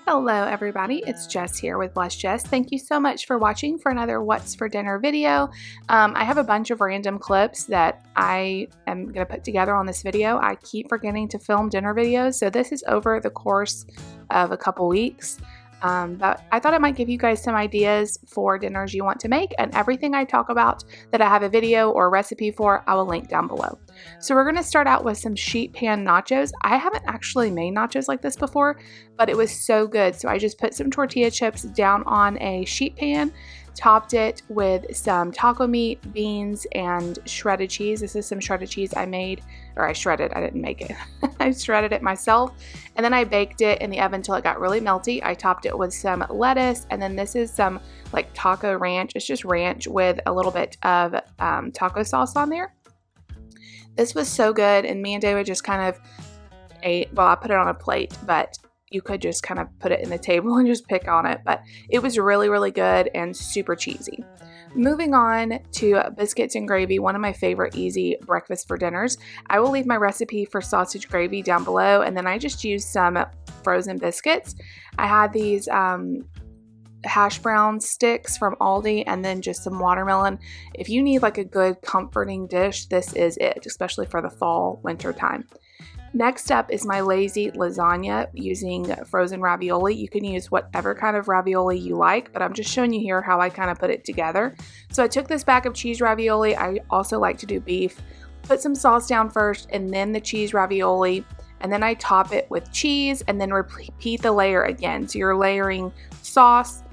Hello everybody, it's Jess here with Bless Jess. Thank you so much for watching for another What's for Dinner video. I have a bunch of random clips that I am going to put together on this video. I keep forgetting to film dinner videos, so this is over the course of a couple weeks. But I thought it might give you guys some ideas for dinners you want to make, and everything I talk about that I have a video or a recipe for, I will link down below. So we're going to start out with some sheet pan nachos. I haven't actually made nachos like this before, but it was so good. So I just put some tortilla chips down on a sheet pan, topped it with some taco meat, beans, and shredded cheese. This is some shredded cheese I made, or I shredded, I didn't make it. I shredded it myself, and then I baked it in the oven until it got really melty. I topped it with some lettuce, and then this is some like taco ranch. It's just ranch with a little bit of taco sauce on there. This was so good, and me and David just kind of ate, well, I put it on a plate, but you could just kind of put it in the table and just pick on it, but it was really, really good and super cheesy. Moving on to biscuits and gravy, one of my favorite easy breakfast for dinners. I will leave my recipe for sausage gravy down below, and then I just used some frozen biscuits. I had these hash brown sticks from Aldi and then just some watermelon. If you need like a good comforting dish, this is it, especially for the fall, winter time. Next up is my lazy lasagna using frozen ravioli. You can use whatever kind of ravioli you like, but I'm just showing you here how I kind of put it together. So I took this bag of cheese ravioli. I also like to do beef. Put some sauce down first and then the cheese ravioli, and then I top it with cheese and then repeat the layer again. So you're layering sauce,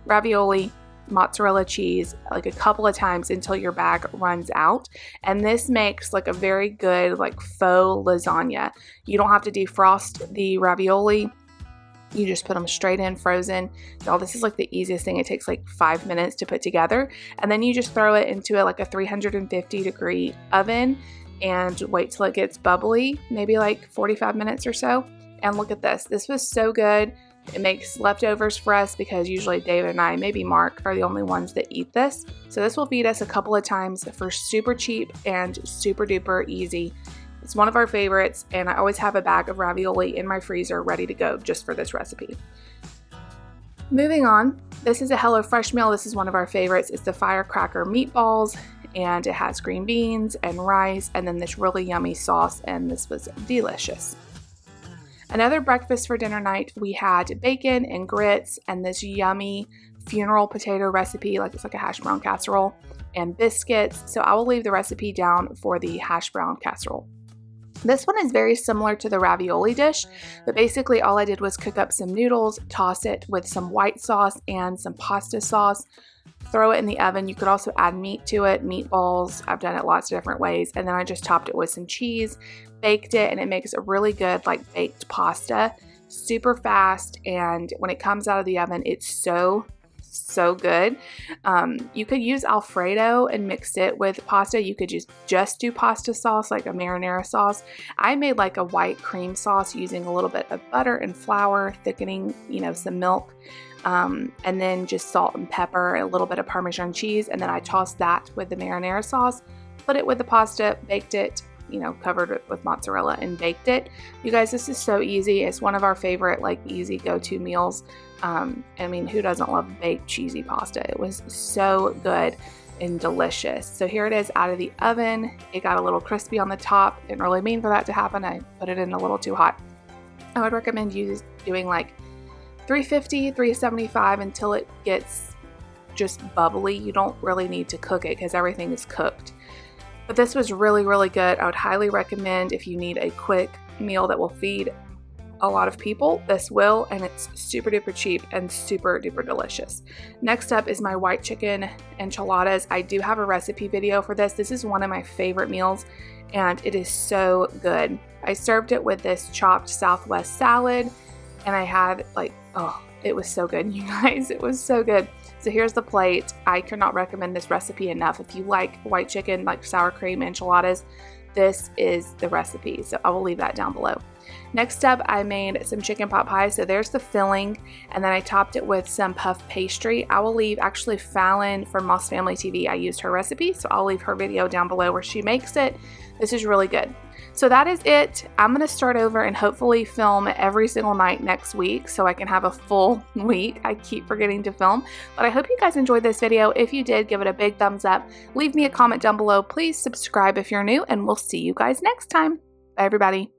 ravioli, mozzarella cheese like a couple of times until your bag runs out, and this makes like a very good like faux lasagna. You don't have to defrost the ravioli, you just put them straight in frozen. Y'all, this is like the easiest thing. It takes like 5 minutes to put together, and then you just throw it into like a 350-degree oven and wait till it gets bubbly, maybe like 45 minutes or so. And look at this, this was so good. It makes leftovers for us because usually David and I, maybe Mark, are the only ones that eat this. So this will feed us a couple of times for super cheap and super duper easy. It's one of our favorites, and I always have a bag of ravioli in my freezer ready to go just for this recipe. Moving on, this is a HelloFresh meal. This is one of our favorites. It's the Firecracker meatballs, and it has green beans and rice and then this really yummy sauce, and this was delicious. Another breakfast for dinner night, we had bacon and grits and this yummy funeral potato recipe, like it's like a hash brown casserole, and biscuits. So I will leave the recipe down for the hash brown casserole. This one is very similar to the ravioli dish, but basically all I did was cook up some noodles, toss it with some white sauce and some pasta sauce, throw it in the oven. You could also add meat to it, meatballs. I've done it lots of different ways. And then I just topped it with some cheese, baked it, and it makes a really good like baked pasta, super fast. And when it comes out of the oven, it's so good. You could use Alfredo and mix it with pasta. You could just do pasta sauce, like a marinara sauce. I made like a white cream sauce using a little bit of butter and flour, thickening, some milk. And then just salt and pepper, a little bit of Parmesan cheese, and then I tossed that with the marinara sauce, put it with the pasta, baked it, covered it with mozzarella and baked it. You guys, this is so easy. It's one of our favorite like easy go-to meals. Who doesn't love baked cheesy pasta? It was so good and delicious. So here it is out of the oven. It got a little crispy on the top. Didn't really mean for that to happen. I put it in a little too hot. I would recommend doing like 350, 375 until it gets just bubbly. You don't really need to cook it because everything is cooked. But this was really, really good. I would highly recommend if you need a quick meal that will feed a lot of people, this will, and it's super duper cheap and super duper delicious. Next up is my white chicken enchiladas. I do have a recipe video for this. This is one of my favorite meals, and it is so good. I served it with this chopped Southwest salad, and I had it was so good, you guys. It was so good. So here's the plate. I could not recommend this recipe enough. If you like white chicken, like sour cream enchiladas, this is the recipe. So I will leave that down below. Next up, I made some chicken pot pie. So there's the filling, and then I topped it with some puff pastry. I will leave, actually Fallon from Moss Family TV, I used her recipe, so I'll leave her video down below where she makes it. This is really good. So that is it. I'm going to start over and hopefully film every single night next week so I can have a full week. I keep forgetting to film, but I hope you guys enjoyed this video. If you did, give it a big thumbs up. Leave me a comment down below. Please subscribe if you're new, and we'll see you guys next time. Bye, everybody.